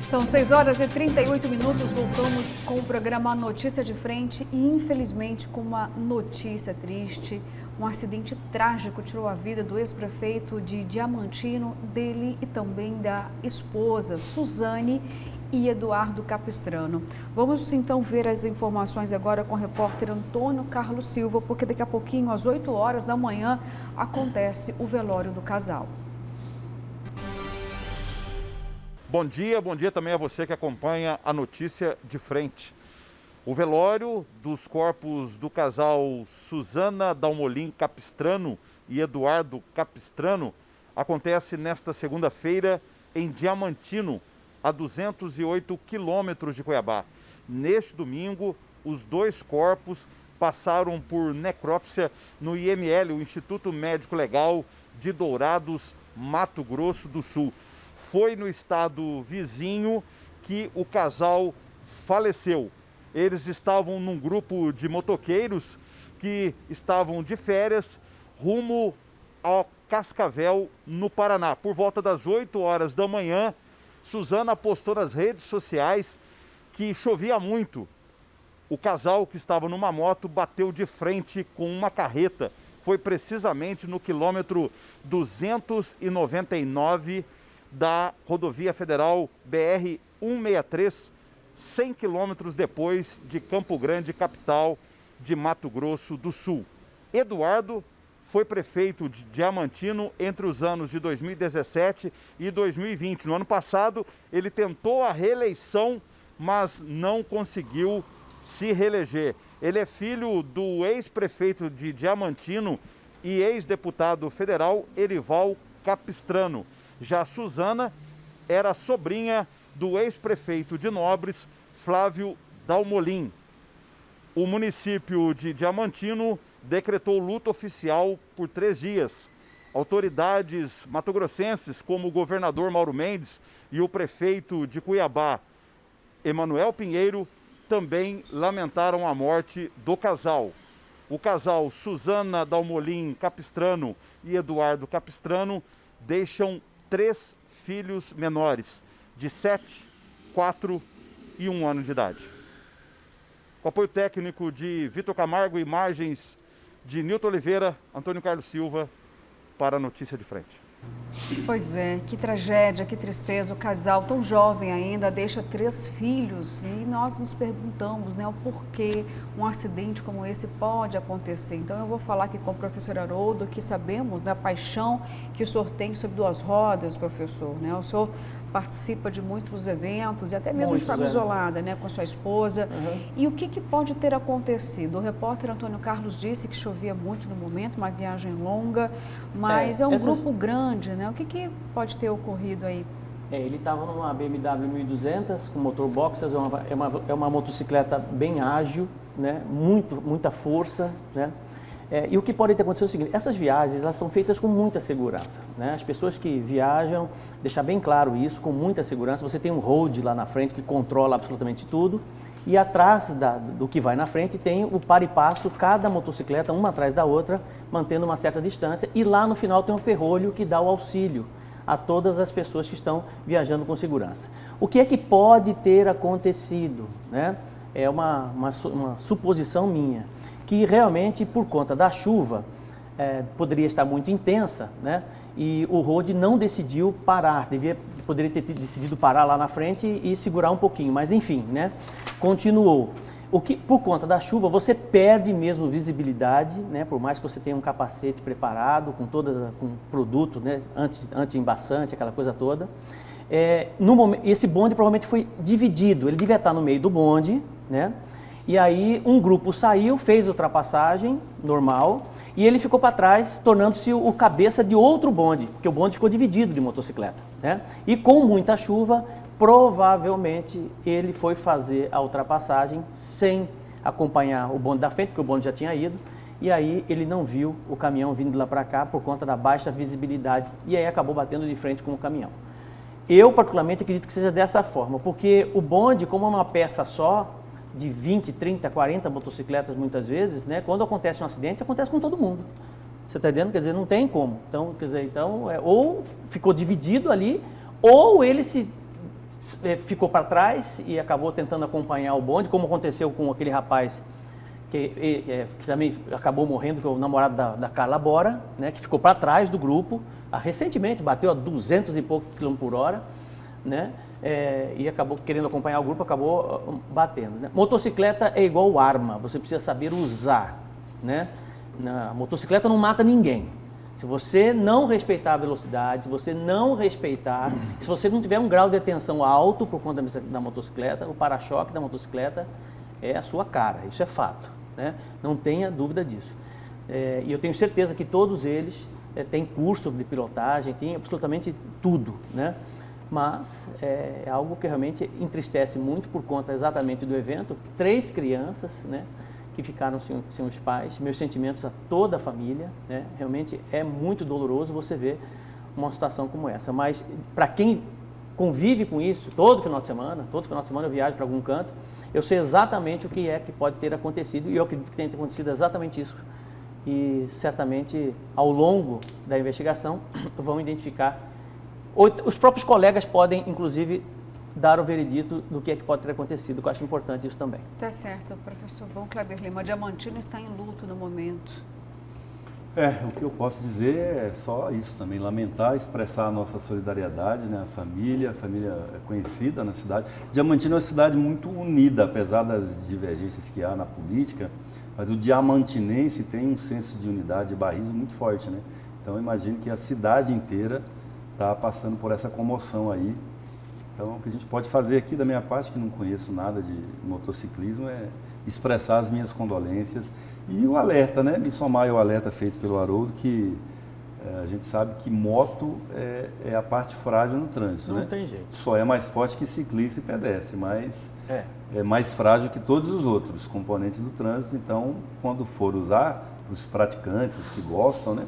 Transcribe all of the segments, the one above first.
São 6 horas e 38 minutos, voltamos com o programa Notícia de Frente e, infelizmente, com uma notícia triste. Um acidente trágico tirou a vida do ex-prefeito de Diamantino, dele e também da esposa, Suzane e Eduardo Capistrano. Vamos então ver as informações agora com o repórter Antônio Carlos Silva, porque daqui a pouquinho, às 8 horas da manhã, acontece o velório do casal. Bom dia também a você que acompanha a Notícia de Frente. O velório dos corpos do casal Suzana Dalmolin Capistrano e Eduardo Capistrano acontece nesta segunda-feira em Diamantino, a 208 quilômetros de Cuiabá. Neste domingo, os dois corpos passaram por necrópsia no IML, o Instituto Médico Legal de Dourados, Mato Grosso do Sul. Foi no estado vizinho que o casal faleceu. Eles estavam num grupo de motoqueiros que estavam de férias rumo ao Cascavel, no Paraná. Por volta das 8 horas da manhã, Suzana postou nas redes sociais que chovia muito. O casal que estava numa moto bateu de frente com uma carreta. Foi precisamente no quilômetro 299 da rodovia federal BR-163, 100 quilômetros depois de Campo Grande, capital de Mato Grosso do Sul. Eduardo foi prefeito de Diamantino entre os anos de 2017 e 2020. No ano passado, ele tentou a reeleição, mas não conseguiu se reeleger. Ele é filho do ex-prefeito de Diamantino e ex-deputado federal Erival Capistrano. Já Suzana era sobrinha do ex-prefeito de Nobres, Flávio Dalmolin. O município de Diamantino decretou luto oficial por 3 dias. Autoridades matogrossenses, como o governador Mauro Mendes e o prefeito de Cuiabá, Emanuel Pinheiro, também lamentaram a morte do casal. O casal Suzana Dalmolin Capistrano e Eduardo Capistrano deixam 3 filhos menores, de 7, 4 e 1 ano de idade. Com apoio técnico de Vitor Camargo, imagens de Nilton Oliveira, Antônio Carlos Silva, para a Notícia de Frente. Pois é, que tragédia, que tristeza. O casal tão jovem ainda deixa 3 filhos e nós nos perguntamos, né, o porquê um acidente como esse pode acontecer. Então eu vou falar aqui com o professor Haroldo, que sabemos da paixão que o senhor tem sobre 2 rodas, professor, né? O senhor participa de muitos eventos e até mesmo de forma isolada, né, com sua esposa. E o que pode ter acontecido? O repórter Antônio Carlos disse que chovia muito no momento, uma viagem longa, mas é um grupo grande, né? O que pode ter ocorrido aí? Ele estava numa BMW 1200 com motor boxer, é uma motocicleta bem ágil, né? Muita força, né? E o que pode ter acontecido é o seguinte: essas viagens elas são feitas com muita segurança, né? As pessoas que viajam, deixar bem claro isso, com muita segurança. Você tem um road lá na frente que controla absolutamente tudo, e atrás do que vai na frente tem o par e passo, cada motocicleta uma atrás da outra, mantendo uma certa distância, e lá no final tem um ferrolho que dá o auxílio a todas as pessoas que estão viajando com segurança. O que é que pode ter acontecido, né? É uma suposição minha, que realmente por conta da chuva poderia estar muito intensa, né? E o road não decidiu parar, poderia ter decidido parar lá na frente e segurar um pouquinho, mas enfim, né? Continuou. Por conta da chuva, você perde mesmo visibilidade, né? Por mais que você tenha um capacete preparado, com produto, né? Anti-embaçante, aquela coisa toda. No momento, esse bonde provavelmente foi dividido, ele devia estar no meio do bonde, né? E aí um grupo saiu, fez a ultrapassagem normal, e ele ficou para trás, tornando-se o cabeça de outro bonde, porque o bonde ficou dividido de motocicleta, né? E com muita chuva, provavelmente ele foi fazer a ultrapassagem sem acompanhar o bonde da frente, porque o bonde já tinha ido, e aí ele não viu o caminhão vindo lá para cá por conta da baixa visibilidade, e aí acabou batendo de frente com o caminhão. Eu particularmente acredito que seja dessa forma, porque o bonde, como é uma peça só, de 20, 30, 40 motocicletas muitas vezes, né? Quando acontece um acidente, acontece com todo mundo. Você está entendendo? Quer dizer, não tem como. Então, ou ficou dividido ali, ou ele se ficou para trás e acabou tentando acompanhar o bonde, como aconteceu com aquele rapaz que também acabou morrendo, que é o namorado da Carla Bora, né, que ficou para trás do grupo, recentemente, bateu a 200 e poucos quilômetros por hora, né, e acabou querendo acompanhar o grupo, acabou batendo. Né? Motocicleta é igual arma, você precisa saber usar. Né? Na motocicleta não mata ninguém. Se você não respeitar a velocidade, se você não respeitar, se você não tiver um grau de atenção alto por conta da motocicleta, o para-choque da motocicleta é a sua cara, isso é fato, né? Não tenha dúvida disso. E eu tenho certeza que todos eles têm curso de pilotagem, têm absolutamente tudo, né? Mas é algo que realmente entristece muito por conta exatamente do evento. 3 crianças, né, que ficaram sem os pais, meus sentimentos a toda a família, né? Realmente é muito doloroso você ver uma situação como essa, mas para quem convive com isso todo final de semana eu viajo para algum canto, eu sei exatamente o que é que pode ter acontecido e eu acredito que tenha acontecido exatamente isso e certamente ao longo da investigação vão identificar, os próprios colegas podem inclusive dar o veredito do que é que pode ter acontecido, que eu acho importante isso também. Tá certo, professor. Bom, Kleber Lima, Diamantino está em luto no momento. O que eu posso dizer é só isso também, lamentar, expressar a nossa solidariedade, né? A família é conhecida na cidade. Diamantino é uma cidade muito unida, apesar das divergências que há na política, mas o diamantinense tem um senso de unidade, de bairrismo muito forte, né? Então eu imagino que a cidade inteira está passando por essa comoção aí. Então, o que a gente pode fazer aqui, da minha parte, que não conheço nada de motociclismo, é expressar as minhas condolências e o alerta, né? Me somar ao alerta feito pelo Haroldo, que a gente sabe que moto é a parte frágil no trânsito, né? Não tem jeito. Só é mais forte que ciclista e pedestre, mas é mais frágil que todos os outros componentes do trânsito. Então, quando for usar, para os praticantes que gostam, né?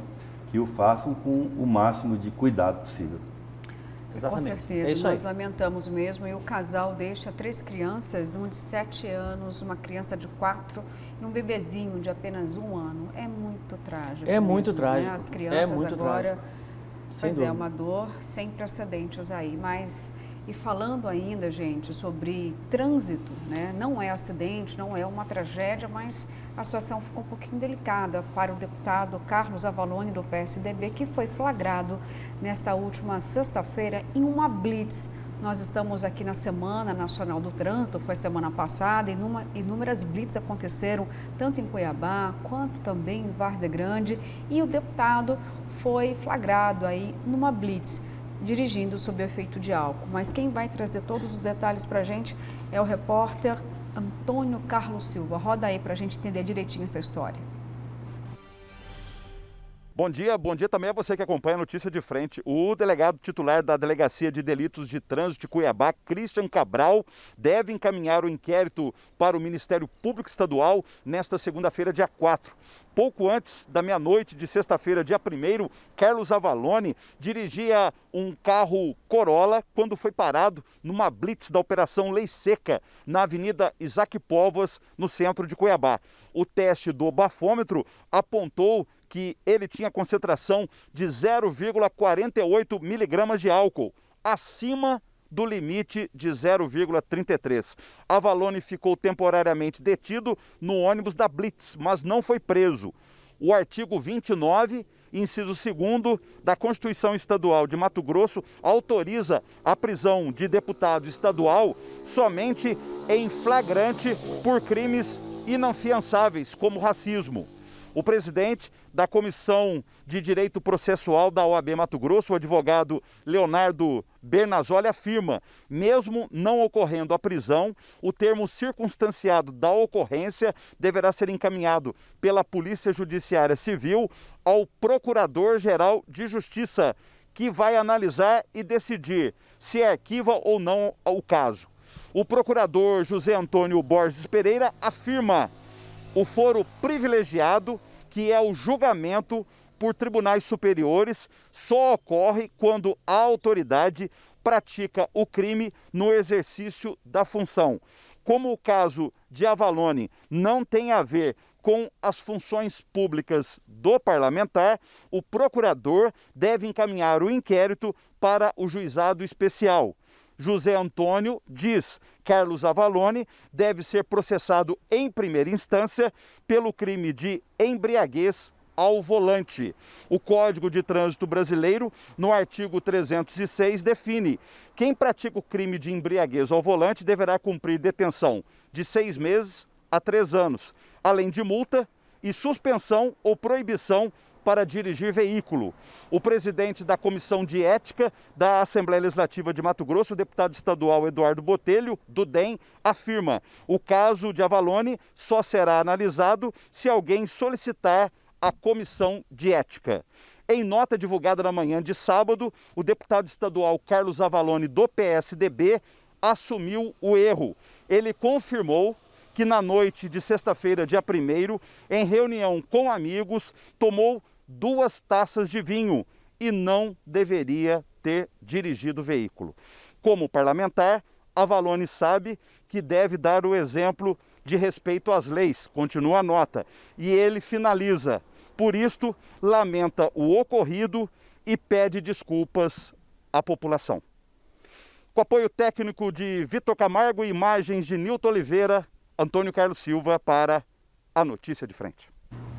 Que o façam com o máximo de cuidado possível. Exatamente. Com certeza, É isso nós aí. lamentamos mesmo. E o casal deixa 3 crianças, um de 7 anos, uma criança de 4 e um bebezinho de apenas 1 ano. É muito trágico. É muito mesmo, trágico. Né? As crianças muito agora, trágico. pois Sem é, dúvida. uma dor sem precedentes aí. Mas, e falando ainda, gente, sobre trânsito, né? Não é acidente, não é uma tragédia, mas a situação ficou um pouquinho delicada para o deputado Carlos Avalone, do PSDB, que foi flagrado nesta última sexta-feira em uma blitz. Nós estamos aqui na Semana Nacional do Trânsito, foi semana passada, inúmeras blitz aconteceram, tanto em Cuiabá, quanto também em Várzea Grande, e o deputado foi flagrado aí numa blitz, dirigindo sob o efeito de álcool. Mas quem vai trazer todos os detalhes para a gente é o repórter Antônio Carlos Silva. Roda aí para a gente entender direitinho essa história. Bom dia também a você que acompanha a notícia de frente. O delegado titular da Delegacia de Delitos de Trânsito de Cuiabá, Christian Cabral, deve encaminhar o inquérito para o Ministério Público Estadual nesta segunda-feira, dia 4. Pouco antes da meia-noite de sexta-feira, dia 1º, Carlos Avalone dirigia um carro Corolla quando foi parado numa blitz da Operação Lei Seca, na Avenida Isaac Póvoas, no centro de Cuiabá. O teste do bafômetro apontou que ele tinha concentração de 0,48 miligramas de álcool, acima do limite de 0,33. Avalone ficou temporariamente detido no ônibus da Blitz, mas não foi preso. O artigo 29, inciso 2º da Constituição Estadual de Mato Grosso autoriza a prisão de deputado estadual somente em flagrante por crimes inafiançáveis, como racismo. O presidente da Comissão de Direito Processual da OAB Mato Grosso, o advogado Leonardo Bernazzoli, afirma, mesmo não ocorrendo a prisão, o termo circunstanciado da ocorrência deverá ser encaminhado pela Polícia Judiciária Civil ao Procurador-Geral de Justiça, que vai analisar e decidir se arquiva ou não o caso. O procurador José Antônio Borges Pereira afirma o foro privilegiado, que é o julgamento por tribunais superiores, só ocorre quando a autoridade pratica o crime no exercício da função. Como o caso de Avalone não tem a ver com as funções públicas do parlamentar, o procurador deve encaminhar o inquérito para o juizado especial. José Antônio diz: Carlos Avalone deve ser processado em primeira instância pelo crime de embriaguez ao volante. O Código de Trânsito Brasileiro, no artigo 306, define: quem pratica o crime de embriaguez ao volante deverá cumprir detenção de 6 meses a 3 anos, além de multa e suspensão ou proibição para dirigir veículo. O presidente da Comissão de Ética da Assembleia Legislativa de Mato Grosso, o deputado estadual Eduardo Botelho, do DEM, afirma: o caso de Avalone só será analisado se alguém solicitar a Comissão de Ética. Em nota divulgada na manhã de sábado, o deputado estadual Carlos Avalone, do PSDB, assumiu o erro. Ele confirmou que na noite de sexta-feira, dia 1º, em reunião com amigos, tomou 2 taças de vinho e não deveria ter dirigido o veículo. Como parlamentar, Avalone sabe que deve dar o exemplo de respeito às leis, continua a nota, e ele finaliza: por isto, lamenta o ocorrido e pede desculpas à população. Com apoio técnico de Vitor Camargo e imagens de Nilton Oliveira, Antônio Carlos Silva para a Notícia de Frente.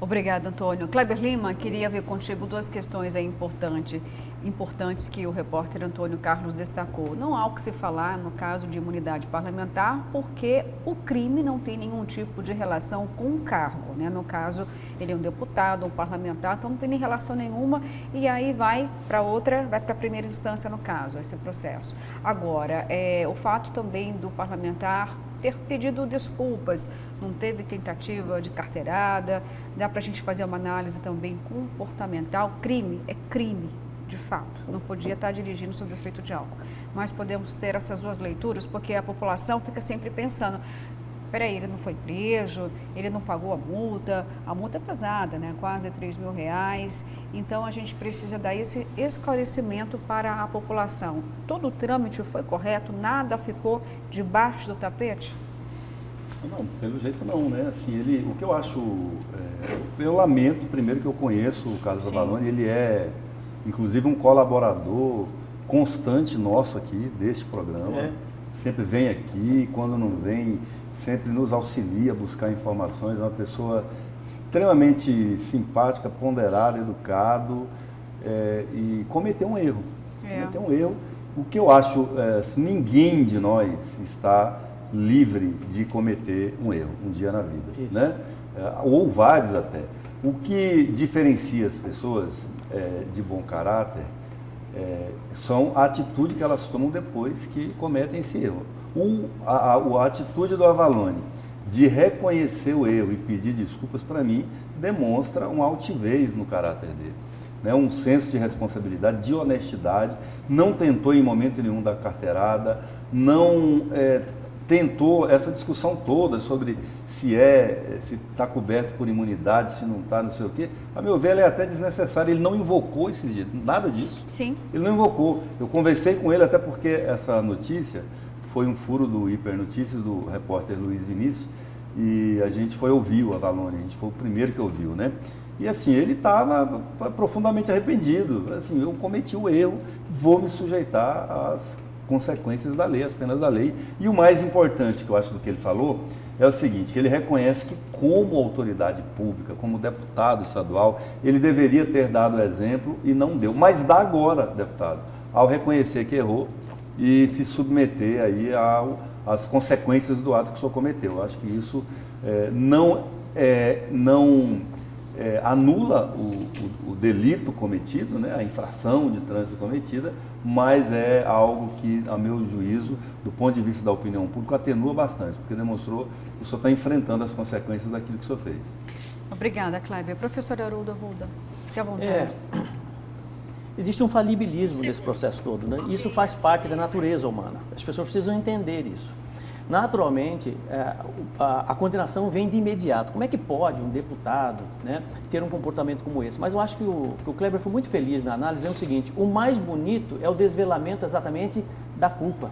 Obrigada, Antônio. Kleber Lima, queria ver contigo 2 questões importantes que o repórter Antônio Carlos destacou. Não há o que se falar no caso de imunidade parlamentar, porque o crime não tem nenhum tipo de relação com o cargo, né? No caso, ele é um deputado, um parlamentar, então não tem nem relação nenhuma, e aí vai para a primeira instância no caso, esse processo. Agora, o fato também do parlamentar ter pedido desculpas, não teve tentativa de carteirada, dá para a gente fazer uma análise também comportamental. Crime é crime, de fato, não podia estar dirigindo sob efeito de álcool, mas podemos ter essas 2 leituras, porque a população fica sempre pensando: peraí, ele não foi preso, ele não pagou a multa é pesada, né? Quase R$3.000, então a gente precisa dar esse esclarecimento para a população. Todo o trâmite foi correto, nada ficou debaixo do tapete? Não, pelo jeito não, né? Assim, o que eu acho, eu lamento, primeiro, que eu conheço o Carlos Avalone, ele é inclusive um colaborador constante nosso aqui, deste programa, sempre vem aqui, quando não vem, sempre nos auxilia a buscar informações, é uma pessoa extremamente simpática, ponderada, educado, e cometeu um erro. Cometeu um erro. O que eu acho, ninguém de nós está livre de cometer um erro um dia na vida, né? Ou vários até. O que diferencia as pessoas de bom caráter são a atitude que elas tomam depois que cometem esse erro. A atitude do Avalone de reconhecer o erro e pedir desculpas, para mim, demonstra uma altivez no caráter dele, né? Um senso de responsabilidade, de honestidade, não tentou em momento nenhum dar carteirada, não tentou essa discussão toda sobre se está coberto por imunidade, se não está, não sei o quê. A meu ver, ela é até desnecessária. Ele não invocou esses dias, nada disso. Sim. Ele não invocou. Eu conversei com ele até porque essa notícia foi um furo do Hiper Notícias, do repórter Luiz Vinícius, e a gente foi ouvir o Avalone, a gente foi o primeiro que ouviu, né? E assim, ele estava profundamente arrependido. Assim, eu cometi o erro, vou me sujeitar às consequências da lei, as penas da lei. E o mais importante que eu acho do que ele falou é o seguinte, que ele reconhece que como autoridade pública, como deputado estadual, ele deveria ter dado exemplo e não deu. Mas dá agora, deputado, ao reconhecer que errou e se submeter aí às consequências do ato que o senhor cometeu. Eu acho que isso não anula o delito cometido, né, a infração de trânsito cometida, mas é algo que, a meu juízo, do ponto de vista da opinião pública, atenua bastante, porque demonstrou que o senhor está enfrentando as consequências daquilo que o senhor fez. Obrigada, Kleber. Professor Haroldo Arruda, fique à vontade. Existe um falibilismo nesse processo todo, né? Isso faz parte da natureza humana. As pessoas precisam entender isso. Naturalmente, a condenação vem de imediato. Como é que pode um deputado, né, ter um comportamento como esse? Mas eu acho que o Kleber foi muito feliz na análise, é o seguinte: o mais bonito é o desvelamento exatamente da culpa,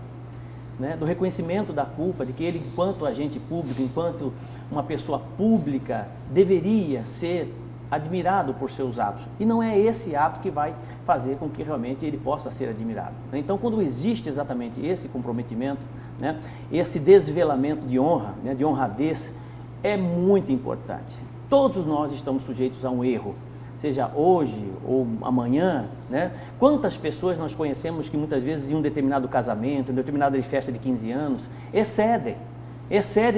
né, do reconhecimento da culpa, de que ele, enquanto agente público, enquanto uma pessoa pública, deveria ser admirado por seus atos. E não é esse ato que vai fazer com que realmente ele possa ser admirado. Então, quando existe exatamente esse comprometimento, né, esse desvelamento de honra, né, de honradez, é muito importante. Todos nós estamos sujeitos a um erro, seja hoje ou amanhã, né? Quantas pessoas nós conhecemos que muitas vezes em um determinado casamento, em uma determinada festa de 15 anos, excedem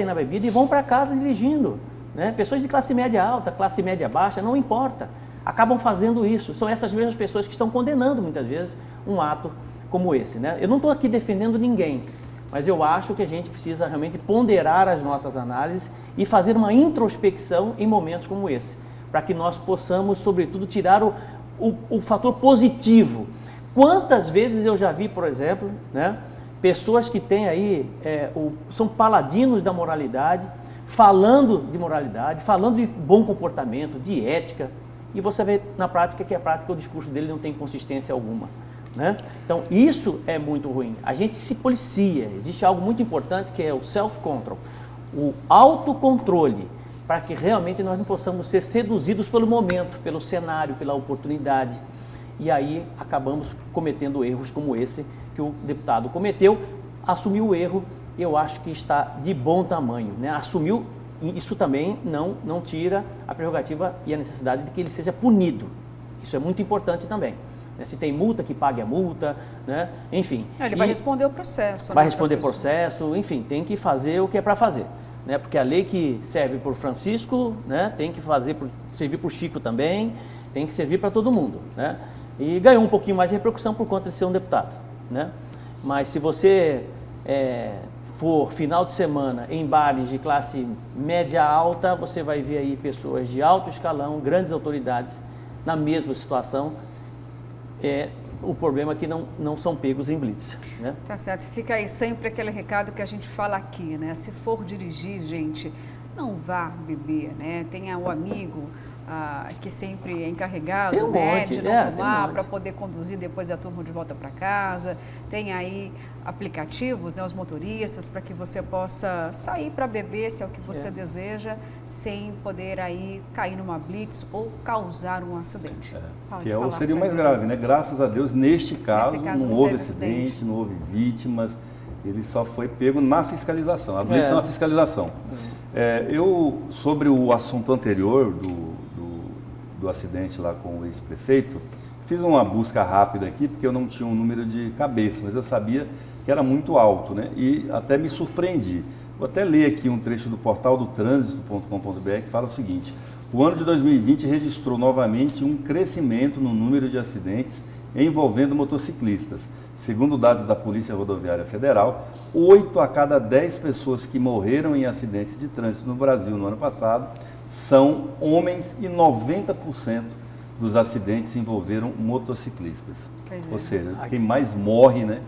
na bebida e vão para casa dirigindo, né? Pessoas de classe média alta, classe média baixa, não importa, acabam fazendo isso. São essas mesmas pessoas que estão condenando muitas vezes um ato como esse, né? Eu não estou aqui defendendo ninguém, mas eu acho que a gente precisa realmente ponderar as nossas análises e fazer uma introspecção em momentos como esse, para que nós possamos, sobretudo, tirar o fator positivo. Quantas vezes eu já vi, por exemplo, né, pessoas que têm aí, são paladinos da moralidade, falando de moralidade, falando de bom comportamento, de ética, e você vê na prática que o discurso dele não tem consistência alguma, né? Então, isso é muito ruim. A gente se policia. Existe algo muito importante que é o self-control, o autocontrole, para que realmente nós não possamos ser seduzidos pelo momento, pelo cenário, pela oportunidade. E aí acabamos cometendo erros como esse que o deputado cometeu. Assumiu o erro, eu acho que está de bom tamanho, né? Assumiu, e isso também não tira a prerrogativa e a necessidade de que ele seja punido. Isso é muito importante também. Se tem multa, que pague a multa, né? Enfim. Ele vai responder o processo. Vai responder processo, enfim, tem que fazer o que é para fazer, né? Porque a lei que serve por Francisco, né, tem que servir por Chico também, tem que servir para todo mundo, né? E ganhou um pouquinho mais de repercussão por conta de ser um deputado, né? Mas se você for final de semana em bares de classe média alta, você vai ver aí pessoas de alto escalão, grandes autoridades na mesma situação. O problema é que não são pegos em blitz, né? Tá certo. Fica aí sempre aquele recado que a gente fala aqui, né? Se for dirigir, gente, não vá beber, né? Tenha o amigo que sempre é encarregado, tem um né? monte, De não tem tomar, um para monte. poder conduzir depois a turma de volta para casa. Tem aí aplicativos, né? Os motoristas, para que você possa sair para beber, se é o que você deseja, sem poder aí cair numa blitz ou causar um acidente. Seria o mais grave, né? Graças a Deus, nesse caso não houve teve acidente, não houve vítimas, ele só foi pego na fiscalização. A blitz é uma fiscalização. Eu, sobre o assunto anterior do acidente lá com o ex-prefeito, fiz uma busca rápida aqui, porque eu não tinha um número de cabeça, mas eu sabia que era muito alto, né? E até me surpreendi. Vou até ler aqui um trecho do portal do trânsito.com.br que fala o seguinte: o ano de 2020 registrou novamente um crescimento no número de acidentes envolvendo motociclistas. Segundo dados da Polícia Rodoviária Federal, 8 a cada 10 pessoas que morreram em acidentes de trânsito no Brasil no ano passado são homens e 90% dos acidentes envolveram motociclistas. Ou seja, quem mais morre, né,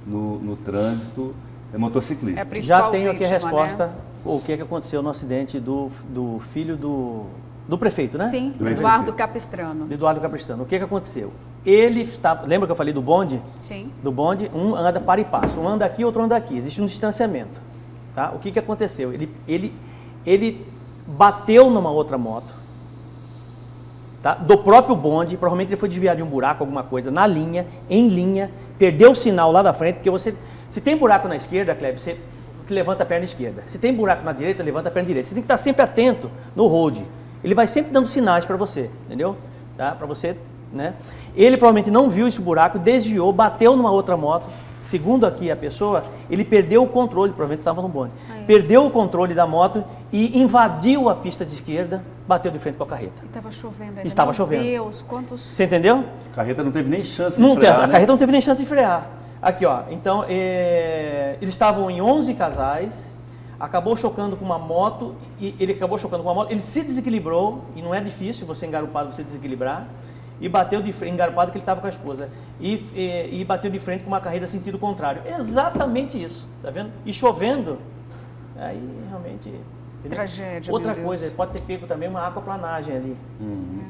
no trânsito é motociclista. É a principal Já tenho aqui a vítima, resposta, né? o que aconteceu no acidente do filho do prefeito, né? Sim, Do Eduardo Capistrano. Eduardo Capistrano. O que aconteceu? Ele estava, lembra que eu falei do bonde? Sim. Do bonde, um anda para e passo, um anda aqui, outro anda aqui. Existe um distanciamento, tá? O que aconteceu? Ele bateu numa outra moto, tá? Do próprio bonde, provavelmente ele foi desviar de um buraco, alguma coisa, na linha, em linha, perdeu o sinal lá da frente, porque se tem buraco na esquerda, Kleber, você levanta a perna esquerda. Se tem buraco na direita, levanta a perna direita. Você tem que estar sempre atento no road. Ele vai sempre dando sinais para você, entendeu? Tá? Para você, né? Ele provavelmente não viu esse buraco, desviou, bateu numa outra moto. Segundo aqui a pessoa, ele perdeu o controle, provavelmente estava no bonde. Perdeu o controle da moto e invadiu a pista de esquerda, bateu de frente com a carreta. E estava chovendo ainda. Estava chovendo. Meu Deus, quantos... Você entendeu? A carreta não teve nem chance de frear, A né? carreta não teve nem chance de frear. Aqui, ó. Então, eles estavam em 11 casais, acabou chocando com uma moto, ele se desequilibrou, e não é difícil você engarupado você desequilibrar, e bateu de frente, engarupado que ele estava com a esposa, e bateu de frente com uma carreta sentido contrário. Exatamente isso, tá vendo? E chovendo, aí realmente Entendeu? Tragédia, Outra meu Deus. coisa, ele pode ter pego também uma aquaplanagem ali,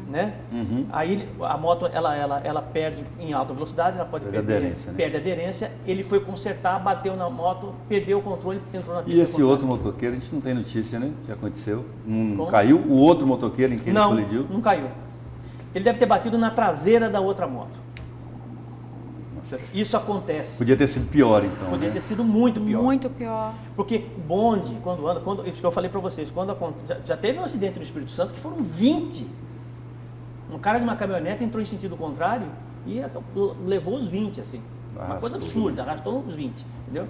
né? Uhum. Aí a moto, ela perde em alta velocidade, ela pode Perde perder, aderência, né? perde aderência, ele foi consertar, bateu na moto, perdeu o controle, entrou na pista. E esse contrária. outro motoqueiro, a gente não tem notícia, né? O que aconteceu? Não Como? caiu o outro motoqueiro em quem ele Não, colidiu? não caiu. Ele deve ter batido na traseira da outra moto. Isso acontece. Podia ter sido pior, então, Podia né? ter sido muito pior. Muito pior. Porque bonde, isso que eu falei para vocês, já teve um acidente no Espírito Santo que foram 20. Um cara de uma caminhonete entrou em sentido contrário e levou os 20, assim. Uma coisa absurda, arrastou os 20, entendeu?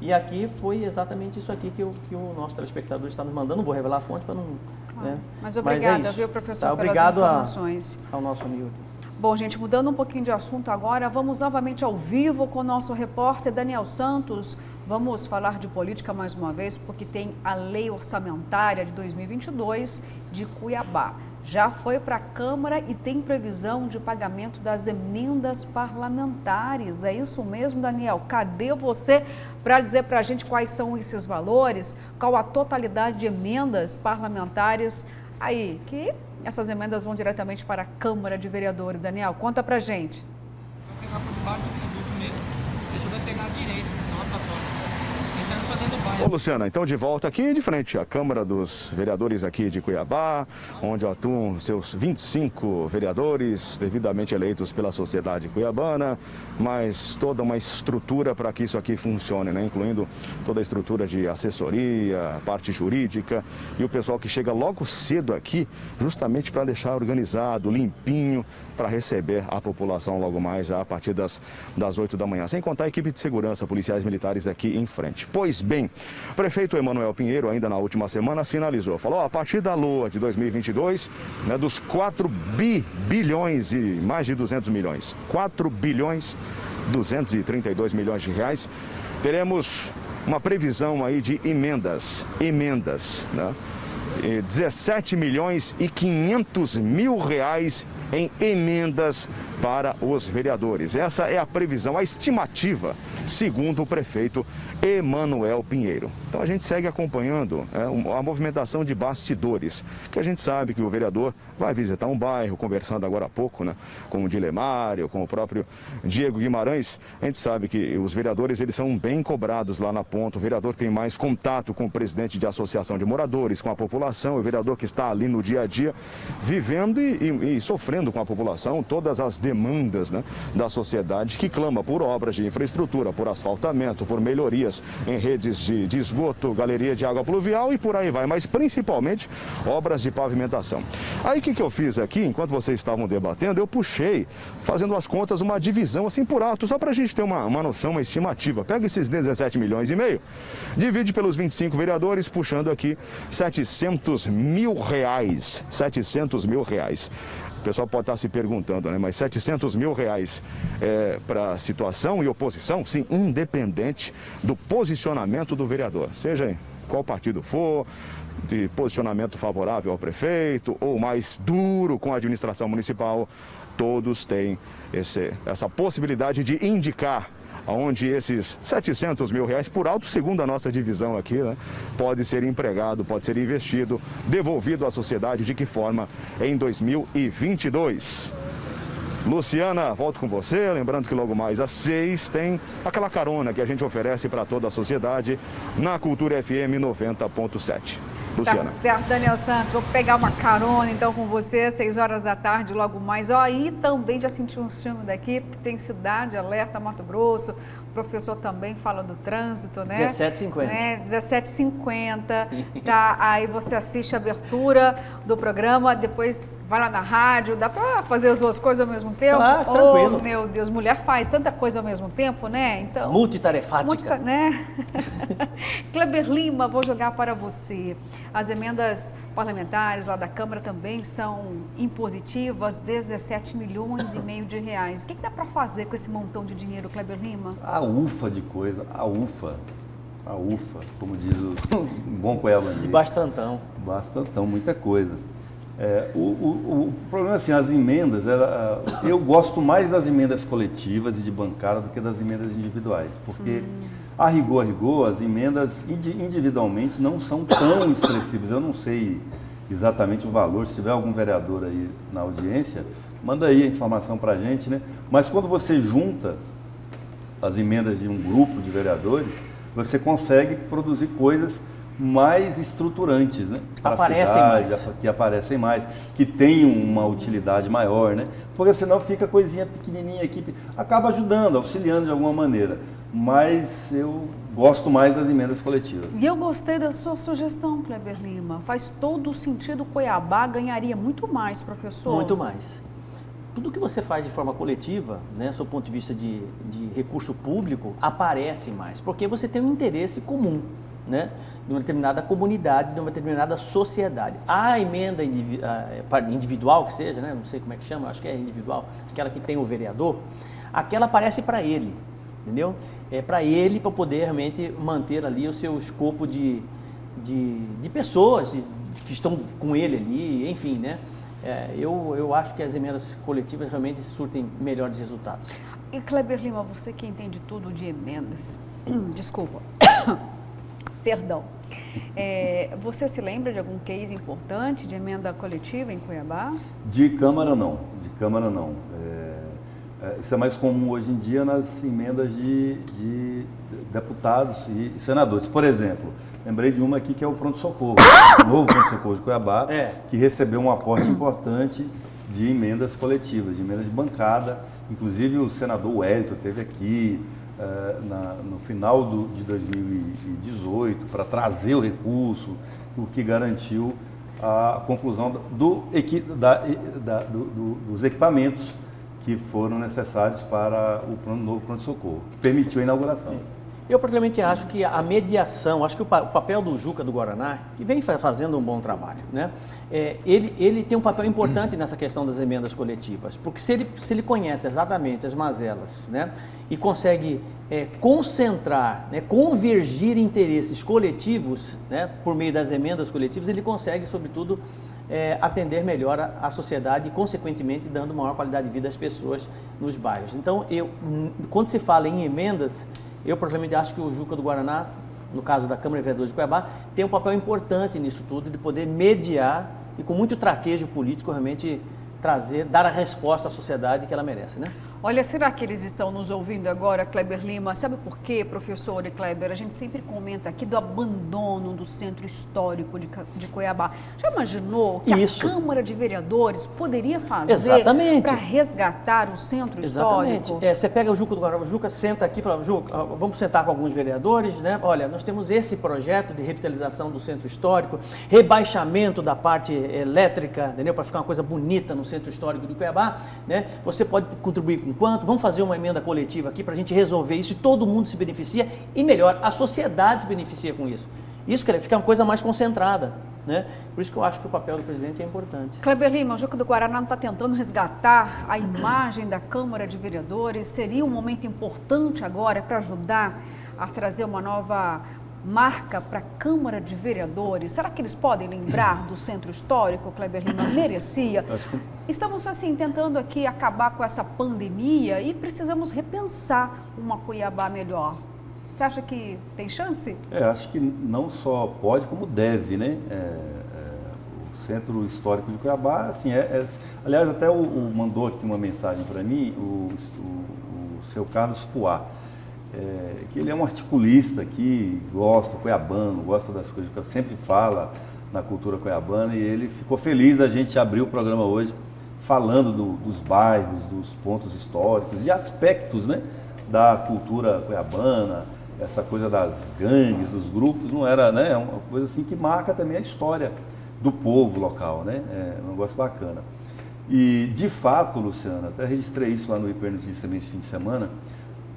E aqui foi exatamente isso aqui que o nosso telespectador está nos mandando. Não vou revelar a fonte para não... Claro. Né? Mas obrigada, isso. viu, professor, Tá, pelas obrigado informações. ao nosso amigo aqui. Bom, gente, mudando um pouquinho de assunto agora, vamos novamente ao vivo com o nosso repórter Daniel Santos. Vamos falar de política mais uma vez, porque tem a Lei Orçamentária de 2022 de Cuiabá. Já foi para a Câmara e tem previsão de pagamento das emendas parlamentares. É isso mesmo, Daniel? Cadê você para dizer para a gente quais são esses valores? Qual a totalidade de emendas parlamentares aí? Que essas emendas vão diretamente para a Câmara de Vereadores. Daniel, conta para a gente. Vai pegar por baixo do produto mesmo. Deixa eu ver pegar direito, não tá fora. Entrando pra dentro do bairro. Ô Luciana, então de volta aqui de frente à Câmara dos Vereadores aqui de Cuiabá, onde atuam seus 25 vereadores devidamente eleitos pela sociedade cuiabana, mas toda uma estrutura para que isso aqui funcione, né? Incluindo toda a estrutura de assessoria, parte jurídica e o pessoal que chega logo cedo aqui justamente para deixar organizado, limpinho, para receber a população logo mais a partir das 8 da manhã, sem contar a equipe de segurança, policiais militares aqui em frente. Pois bem, o prefeito Emanuel Pinheiro, ainda na última semana, sinalizou, falou, a partir da LOA de 2022, né, dos 4 bilhões e mais de 200 milhões, 4 bilhões 232 milhões de reais, teremos uma previsão aí de emendas, né? 17 milhões e 500 mil reais em emendas para os vereadores. Essa é a previsão, a estimativa, segundo o prefeito Emanuel Pinheiro. Então a gente segue acompanhando a movimentação de bastidores, que a gente sabe que o vereador vai visitar um bairro, conversando agora há pouco, né, com o Dilemário, com o próprio Diego Guimarães. A gente sabe que os vereadores, eles são bem cobrados lá na ponta. O vereador tem mais contato com o presidente de associação de moradores, com a população, o vereador que está ali no dia a dia, vivendo e sofrendo com a população todas as demandas, né, da sociedade que clama por obras de infraestrutura, por asfaltamento, por melhorias em redes de esgoto, galeria de água pluvial e por aí vai, mas principalmente obras de pavimentação. Aí o que eu fiz aqui, enquanto vocês estavam debatendo, eu puxei, fazendo as contas, uma divisão assim por alto, só para a gente ter uma noção, uma estimativa. Pega esses 17 milhões e meio, divide pelos 25 vereadores, puxando aqui 700 mil reais. 700 mil reais. O pessoal pode estar se perguntando, né? Mas 700 mil reais para situação e oposição, sim, independente do posicionamento do vereador, seja em qual partido for, de posicionamento favorável ao prefeito ou mais duro com a administração municipal, todos têm essa possibilidade de indicar onde esses 700 mil reais por alto, segundo a nossa divisão aqui, né, pode ser empregado, pode ser investido, devolvido à sociedade, de que forma em 2022. Luciana, volto com você, lembrando que logo mais às 6 tem aquela carona que a gente oferece para toda a sociedade na Cultura FM 90.7. Luciana. Tá certo, Daniel Santos. Vou pegar uma carona então com você, 6 horas da tarde, logo mais. Ó, e também já senti um ciúme daqui, porque tem Cidade Alerta Mato Grosso. O professor também fala do trânsito, né? 17h50. Né? 17h50. Tá, aí você assiste a abertura do programa, depois vai lá na rádio. Dá para fazer as duas coisas ao mesmo tempo? Claro, tranquilo. Oh, meu Deus, mulher faz tanta coisa ao mesmo tempo, né? Então, Multitarefática. né? Kleber Lima, vou jogar para você. As emendas parlamentares lá da Câmara também são impositivas, 17 milhões e meio de reais. O que dá para fazer com esse montão de dinheiro, Kleber Lima? A ufa de coisa, a ufa, como diz o bom cuiabanês. De bastantão. Bastantão, muita coisa. O problema é assim, as emendas, eu gosto mais das emendas coletivas e de bancada do que das emendas individuais, porque A rigor, as emendas individualmente não são tão expressivas. Eu não sei exatamente o valor, se tiver algum vereador aí na audiência, manda aí a informação para a gente, né? Mas quando você junta as emendas de um grupo de vereadores, você consegue produzir coisas mais estruturantes, né? Para Aparecem a cidade, mais. que aparecem mais, que tenham uma utilidade maior, né? Porque senão fica coisinha pequenininha aqui, acaba ajudando, auxiliando de alguma maneira. Mas eu gosto mais das emendas coletivas. E eu gostei da sua sugestão, Kleber Lima. Faz todo o sentido. Cuiabá ganharia muito mais, professor. Muito mais. Tudo que você faz de forma coletiva, né, do ponto de vista de recurso público, aparece mais, porque você tem um interesse comum, né, de uma determinada comunidade, de uma determinada sociedade. A emenda individual, que seja, né, não sei como é que chama, acho que é individual, aquela que tem o vereador, aquela aparece para ele, entendeu? É para ele, para poder realmente manter ali o seu escopo de pessoas que estão com ele ali, enfim, né? Eu acho que as emendas coletivas realmente surtem melhores resultados. E Kleber Lima, você que entende tudo de emendas, desculpa, perdão, você se lembra de algum case importante de emenda coletiva em Cuiabá? De Câmara não, isso é mais comum hoje em dia nas emendas de deputados e senadores. Por exemplo, lembrei de uma aqui que é o pronto-socorro, o novo pronto-socorro de Cuiabá, que recebeu um aporte importante de emendas coletivas, de emendas de bancada. Inclusive o senador Wellington esteve aqui no final de 2018 para trazer o recurso, o que garantiu a conclusão dos equipamentos que foram necessários para o novo pronto-socorro, que permitiu a inauguração. Eu particularmente acho que a mediação, acho que o papel do Juca do Guaraná, que vem fazendo um bom trabalho, né? Ele tem um papel importante nessa questão das emendas coletivas, porque se ele conhece exatamente as mazelas, né, e consegue concentrar, né, convergir interesses coletivos, né, por meio das emendas coletivas, ele consegue, sobretudo, atender melhor a sociedade e, consequentemente, dando maior qualidade de vida às pessoas nos bairros. Então, quando se fala em emendas, eu, particularmente, acho que o Juca do Guaraná, no caso da Câmara de Vereadores de Cuiabá, tem um papel importante nisso tudo, de poder mediar e, com muito traquejo político, realmente dar a resposta à sociedade que ela merece, né? Olha, será que eles estão nos ouvindo agora, Kleber Lima? Sabe por quê, professor e Kleber? A gente sempre comenta aqui do abandono do centro histórico de Cuiabá. Já imaginou que a Câmara de Vereadores poderia fazer para resgatar o centro histórico? Você pega o Juca do Guaraná, o Juca senta aqui e fala, Juca, vamos sentar com alguns vereadores, né? Olha, nós temos esse projeto de revitalização do centro histórico, rebaixamento da parte elétrica, entendeu? Para ficar uma coisa bonita no centro histórico de Cuiabá, né? Você pode contribuir com quanto? Vamos fazer uma emenda coletiva aqui para a gente resolver isso e todo mundo se beneficia e, melhor, a sociedade se beneficia com isso. Isso fica uma coisa mais concentrada, né? Por isso que eu acho que o papel do presidente é importante. Kleber Lima, o Juca do Guaraná está tentando resgatar a imagem da Câmara de Vereadores. Seria um momento importante agora para ajudar a trazer uma nova marca para a Câmara de Vereadores? Será que eles podem lembrar do centro histórico, Kleber Lima? Merecia. Estamos, assim, tentando aqui acabar com essa pandemia e precisamos repensar uma Cuiabá melhor. Você acha que tem chance? Acho que não só pode, como deve, né? O Centro Histórico de Cuiabá, assim, aliás, até mandou aqui uma mensagem para mim, o seu Carlos Fuá, que ele é um articulista que gosta, cuiabano, gosta das coisas que sempre fala na cultura cuiabana, e ele ficou feliz da gente abrir o programa hoje falando dos bairros, dos pontos históricos e aspectos, né, da cultura cuiabana, essa coisa das gangues, dos grupos, não era, né, uma coisa assim que marca também a história do povo local, né, um negócio bacana. E, de fato, Luciana, até registrei isso lá no IP Notícias também esse fim de semana,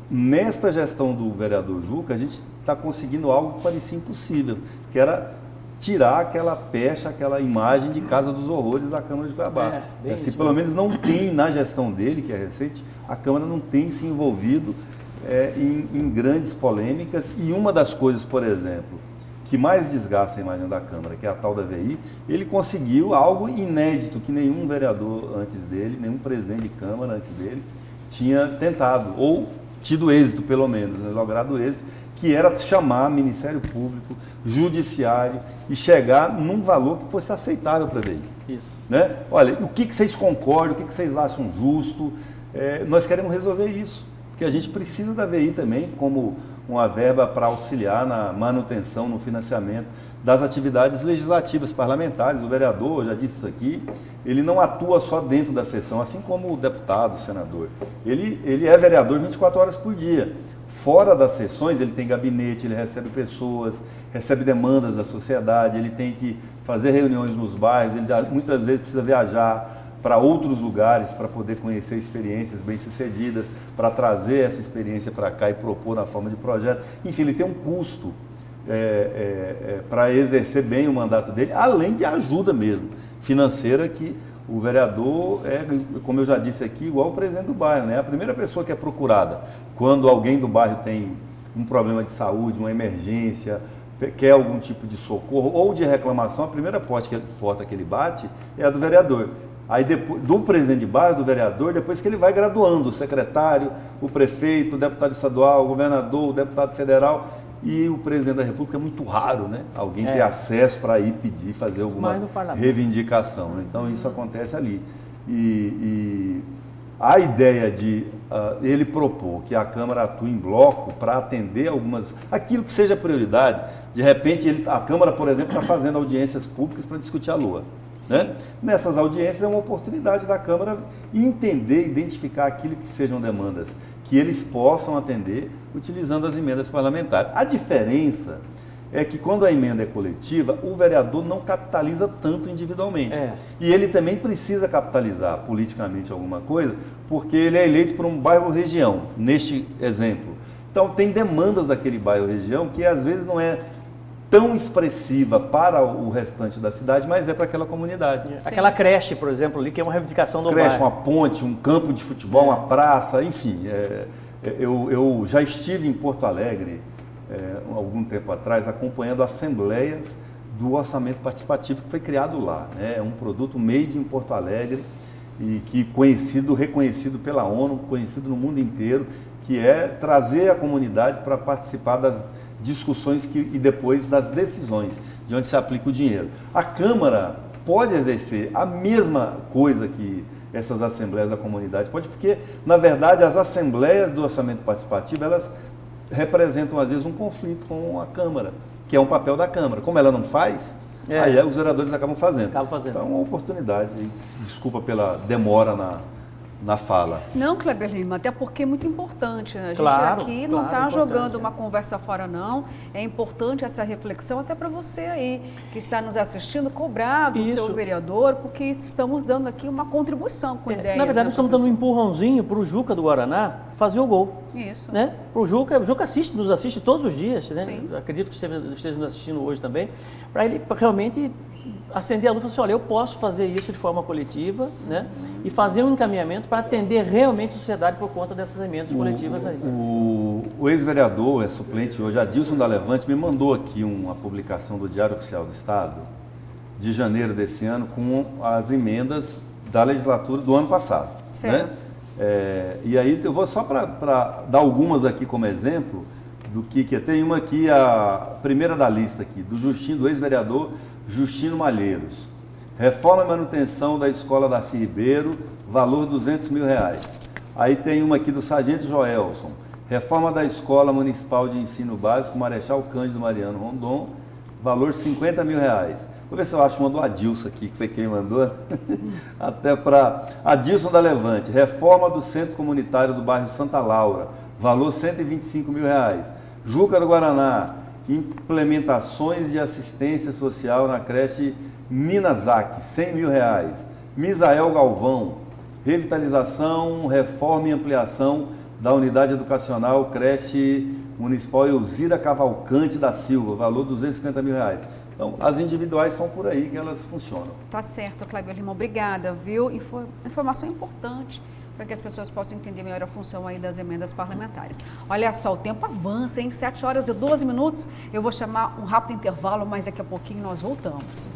nesta gestão do vereador Juca, a gente está conseguindo algo que parecia impossível, que era tirar aquela pecha, aquela imagem de Casa dos Horrores da Câmara de Cuiabá. Assim, pelo menos não tem, na gestão dele, que é recente, a Câmara não tem se envolvido em grandes polêmicas, e uma das coisas, por exemplo, que mais desgasta a imagem da Câmara, que é a tal da VI, ele conseguiu algo inédito que nenhum vereador antes dele, nenhum presidente de Câmara antes dele tinha tentado, ou tido êxito, pelo menos, né, logrado êxito, que era chamar Ministério Público, Judiciário e chegar num valor que fosse aceitável para a VI. Isso. Né? Olha, o que vocês concordam, o que vocês acham justo? Nós queremos resolver isso, porque a gente precisa da VI também como uma verba para auxiliar na manutenção, no financiamento das atividades legislativas parlamentares. O vereador, já disse isso aqui, ele não atua só dentro da sessão, assim como o deputado, o senador. Ele é vereador 24 horas por dia. Fora das sessões, ele tem gabinete, ele recebe pessoas, recebe demandas da sociedade, ele tem que fazer reuniões nos bairros, ele muitas vezes precisa viajar para outros lugares para poder conhecer experiências bem-sucedidas, para trazer essa experiência para cá e propor na forma de projeto. Enfim, ele tem um custo para exercer bem o mandato dele, além de ajuda mesmo, financeira, que o vereador como eu já disse aqui, igual o presidente do bairro, né? A primeira pessoa que é procurada quando alguém do bairro tem um problema de saúde, uma emergência, quer algum tipo de socorro ou de reclamação, a primeira porta que ele bate é a do vereador. Aí depois, do presidente de bairro, do vereador, depois que ele vai graduando, o secretário, o prefeito, o deputado estadual, o governador, o deputado federal e o presidente da República. É muito raro, né? Alguém ter acesso para ir pedir, fazer alguma reivindicação. Né? Então isso acontece ali. E a ideia de ele propor que a Câmara atue em bloco para atender aquilo que seja prioridade. De repente, a Câmara, por exemplo, está fazendo audiências públicas para discutir a LOA. Né? Nessas audiências é uma oportunidade da Câmara entender, identificar aquilo que sejam demandas que eles possam atender utilizando as emendas parlamentares. A diferença é que quando a emenda é coletiva, o vereador não capitaliza tanto individualmente. E ele também precisa capitalizar politicamente alguma coisa, porque ele é eleito por um bairro ou região, neste exemplo. Então tem demandas daquele bairro ou região que às vezes não é tão expressiva para o restante da cidade, mas é para aquela comunidade. Aquela creche, por exemplo, ali, que é uma reivindicação do bairro. Creche, uma ponte, um campo de futebol, uma praça, enfim. Eu já estive em Porto Alegre, algum tempo atrás, acompanhando assembleias do orçamento participativo que foi criado lá. É um produto made em Porto Alegre e que reconhecido pela ONU, conhecido no mundo inteiro, que é trazer a comunidade para participar das discussões e depois das decisões de onde se aplica o dinheiro. A Câmara pode exercer a mesma coisa que essas assembleias da comunidade, porque, na verdade, as assembleias do orçamento participativo, elas representam, às vezes, um conflito com a Câmara, que é um papel da Câmara. Como ela não faz, aí os vereadores acabam fazendo. Então, é uma oportunidade. Desculpa pela demora na fala. Não, Kleber Lima, até porque é muito importante. A gente aqui não está jogando uma conversa fora, não. É importante essa reflexão até para você aí, que está nos assistindo, cobrar do seu vereador, porque estamos dando aqui uma contribuição com ideias. Na verdade, nós estamos dando um empurrãozinho para o Juca do Guaraná fazer o gol. Isso. Né? O Juca nos assiste todos os dias, né? Acredito que esteja nos assistindo hoje também, para ele realmente acender a luz e falar assim, olha, eu posso fazer isso de forma coletiva, né? E fazer um encaminhamento para atender realmente a sociedade por conta dessas emendas coletivas aí. O ex-vereador, suplente hoje, Adilson da Levante, me mandou aqui uma publicação do Diário Oficial do Estado, de janeiro desse ano, com as emendas da legislatura do ano passado. Certo. Né? E aí eu vou só para dar algumas aqui como exemplo do que tem uma aqui, a primeira da lista aqui, do ex-vereador Justino Malheiros. Reforma e manutenção da escola Darcy Ribeiro, valor R$200 mil. Aí tem uma aqui do Sargento Joelson. Reforma da Escola Municipal de Ensino Básico Marechal Cândido Mariano Rondon, valor R$50 mil. Vou ver se eu acho uma do Adilson aqui, que foi quem mandou. Até para Adilson da Levante. Reforma do Centro Comunitário do bairro Santa Laura, valor R$125 mil. Juca do Guaraná. Implementações de assistência social na creche Minazac, R$100 mil. Misael Galvão, revitalização, reforma e ampliação da unidade educacional creche municipal Elzira Cavalcante da Silva, valor R$250 mil. Então, as individuais são por aí que elas funcionam. Tá certo, Kleber Lima, obrigada, viu? Informação importante para que as pessoas possam entender melhor a função aí das emendas parlamentares. Olha só, o tempo avança, em 7h12. Eu vou chamar um rápido intervalo, mas daqui a pouquinho nós voltamos.